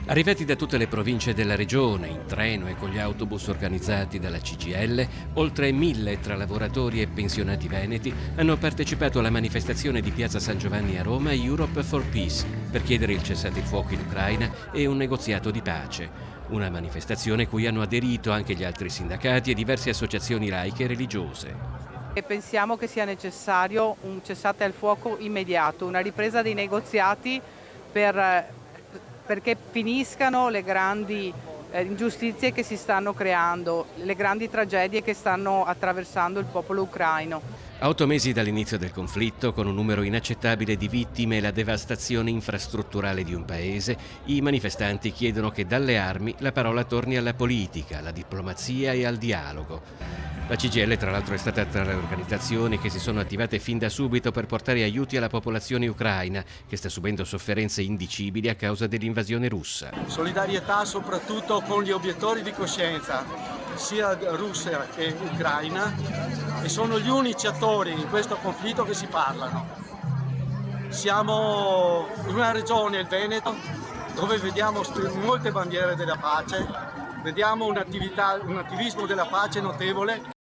Arrivati da tutte le province della regione, in treno e con gli autobus organizzati dalla CGIL, oltre 1000 tra lavoratori e pensionati veneti hanno partecipato alla manifestazione di Piazza San Giovanni a Roma Europe for Peace per chiedere il cessate il fuoco in Ucraina e un negoziato di pace. Una manifestazione cui hanno aderito anche gli altri sindacati e diverse associazioni laiche e religiose. E pensiamo che sia necessario un cessate al fuoco immediato, una ripresa dei negoziati perché finiscano le grandi ingiustizie che si stanno creando, le grandi tragedie che stanno attraversando il popolo ucraino. A 8 mesi dall'inizio del conflitto, con un numero inaccettabile di vittime e la devastazione infrastrutturale di un paese, i manifestanti chiedono che dalle armi la parola torni alla politica, alla diplomazia e al dialogo. La CGIL, tra l'altro, è stata tra le organizzazioni che si sono attivate fin da subito per portare aiuti alla popolazione ucraina, che sta subendo sofferenze indicibili a causa dell'invasione russa. Solidarietà soprattutto con gli obiettori di coscienza, sia russa che ucraina, e sono gli unici attori in questo conflitto che si parlano. Siamo in una regione, il Veneto, dove vediamo molte bandiere della pace, vediamo un attivismo della pace notevole,